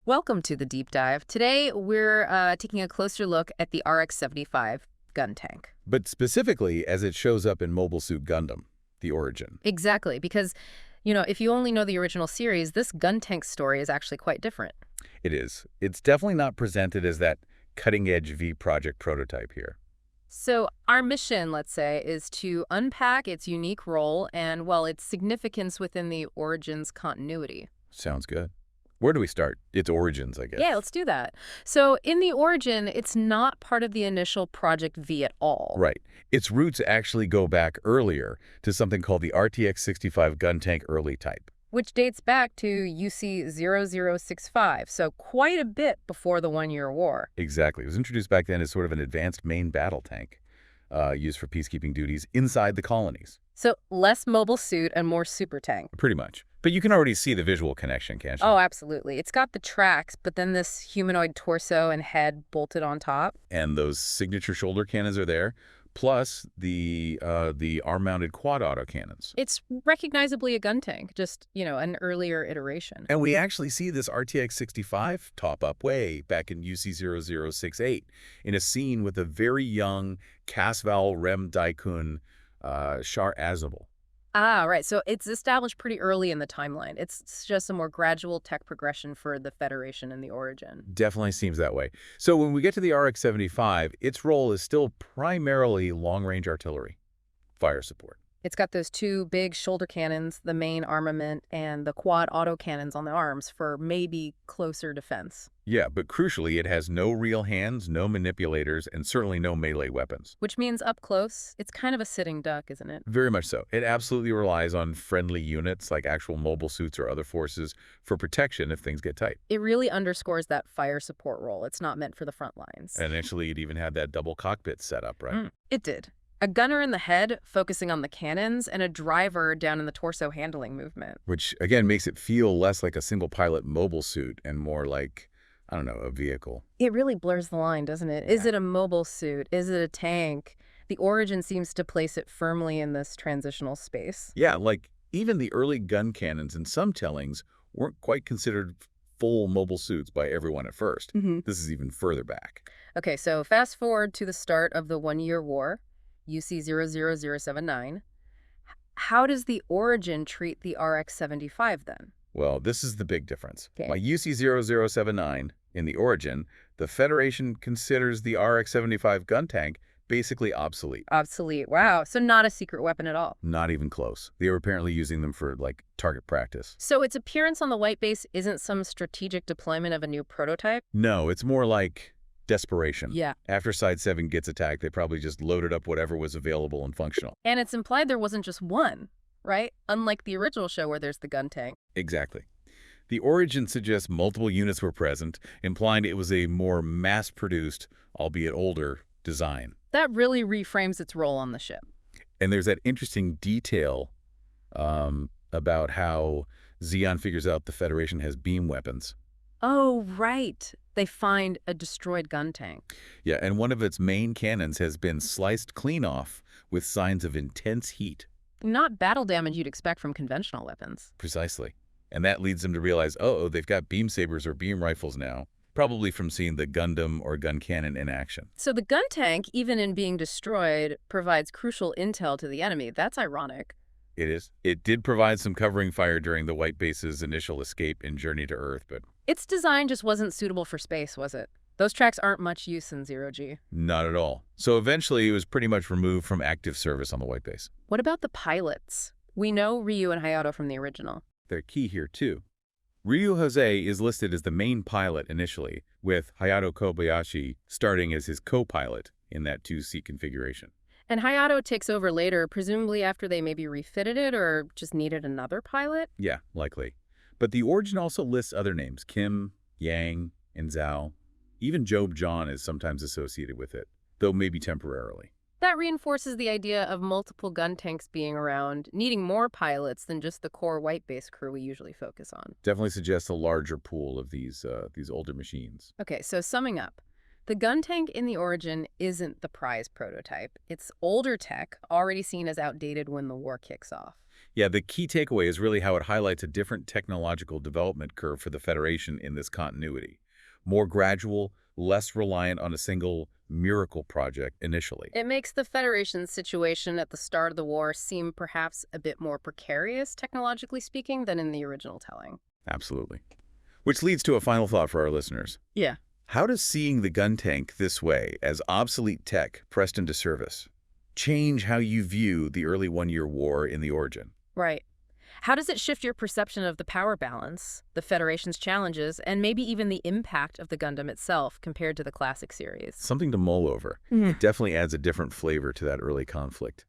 Welcome to the deep dive. Today, we're taking a closer look at the RX-75 Guntank. But specifically as it shows up in Mobile Suit Gundam, the origin. Exactly, because, if you only know the original series, this Guntank story is actually quite different. It is. It's definitely not presented as that cutting-edge V project prototype here. So our mission, let's say, is to unpack its unique role and, well, its significance within the Origins continuity. Sounds good. Where do we start? Its origins, I guess. Yeah, let's do that. So in the Origin, it's not part of the initial Project V at all. Right. Its roots actually go back earlier to something called the RTX-65 Guntank Early Type. Which dates back to UC-0065, so quite a bit before the One-Year War. Exactly. It was introduced back then as sort of an advanced main battle tank used for peacekeeping duties inside the colonies. So less mobile suit and more super tank. Pretty much. But you can already see the visual connection, can't you? Oh, absolutely. It's got the tracks, but then this humanoid torso and head bolted on top. And those signature shoulder cannons are there, plus the arm-mounted quad autocannons. It's recognizably a gun tank, just, an earlier iteration. And we actually see this RTX-65 top-up way back in UC-0068 in a scene with a very young Casval Rem Daikun Char Aznavour. Ah, right. So it's established pretty early in the timeline. It's just a more gradual tech progression for the Federation and the Origin. Definitely seems that way. So when we get to the RX-75, its role is still primarily long-range artillery, fire support. It's got those two big shoulder cannons, the main armament, and the quad autocannons on the arms for maybe closer defense. Yeah, but crucially, it has no real hands, no manipulators, and certainly no melee weapons. Which means up close, it's kind of a sitting duck, isn't it? Very much so. It absolutely relies on friendly units like actual mobile suits or other forces for protection if things get tight. It really underscores that fire support role. It's not meant for the front lines. And initially, it even had that double cockpit setup, right? It did. A gunner in the head focusing on the cannons and a driver down in the torso handling movement. Which, again, makes it feel less like a single-pilot mobile suit and more like, I don't know, a vehicle. It really blurs the line, doesn't it? Is it a mobile suit? Is it a tank? The Origin seems to place it firmly in this transitional space. Yeah, like even the early gun cannons in some tellings weren't quite considered full mobile suits by everyone at first. This is even further back. Okay, so fast forward to the start of the One-Year War, UC-00079. How does the Origin treat the RX-75 then? Well, this is the big difference. Okay. By UC-0079, in the Origin, the Federation considers the RX-75 Guntank basically obsolete. Obsolete. Wow. So not a secret weapon at all. Not even close. They were apparently using them for, target practice. So its appearance on the white base isn't some strategic deployment of a new prototype? No, it's more like desperation. Yeah. After Side 7 gets attacked, they probably just loaded up whatever was available and functional. And it's implied there wasn't just one, right? Unlike the original show where there's the gun tank. Exactly. The Origin suggests multiple units were present, implying it was a more mass-produced, albeit older, design. That really reframes its role on the ship. And there's that interesting detail about how Zeon figures out the Federation has beam weapons. Oh, right. They find a destroyed gun tank. Yeah, and one of its main cannons has been sliced clean off with signs of intense heat. Not battle damage you'd expect from conventional weapons. Precisely. And that leads them to realize, oh, they've got beam sabers or beam rifles now, probably from seeing the Gundam or gun cannon in action. So the gun tank, even in being destroyed, provides crucial intel to the enemy. That's ironic. It is. It did provide some covering fire during the White Base's initial escape and journey to Earth, but Its design just wasn't suitable for space, was it? Those tracks aren't much use in Zero-G. not at all. So eventually it was pretty much removed from active service on the White Base. What about the pilots? We know Ryu and Hayato from the original. They're key here, too. Ryu Jose is listed as the main pilot initially, with Hayato Kobayashi starting as his co-pilot in that two-seat configuration. And Hayato takes over later, presumably after they maybe refitted it or just needed another pilot? Yeah, likely. But the Origin also lists other names, Kim, Yang, and Zhao. Even Job John is sometimes associated with it, though maybe temporarily. That reinforces the idea of multiple gun tanks being around, needing more pilots than just the core white base crew we usually focus on. Definitely suggests a larger pool of these older machines. Okay, so summing up, the gun tank in the Origin isn't the prize prototype. It's older tech, already seen as outdated when the war kicks off. Yeah, the key takeaway is really how it highlights a different technological development curve for the Federation in this continuity. More gradual, less reliant on a single miracle project initially. It makes the Federation's situation at the start of the war seem perhaps a bit more precarious, technologically speaking, than in the original telling. Absolutely. Which leads to a final thought for our listeners. Yeah. How does seeing the gun tank this way, as obsolete tech pressed into service, change how you view the early one-year war in the origin? Right. How does it shift your perception of the power balance, the Federation's challenges, and maybe even the impact of the Gundam itself compared to the classic series? Something to mull over. Mhm. It definitely adds a different flavor to that early conflict.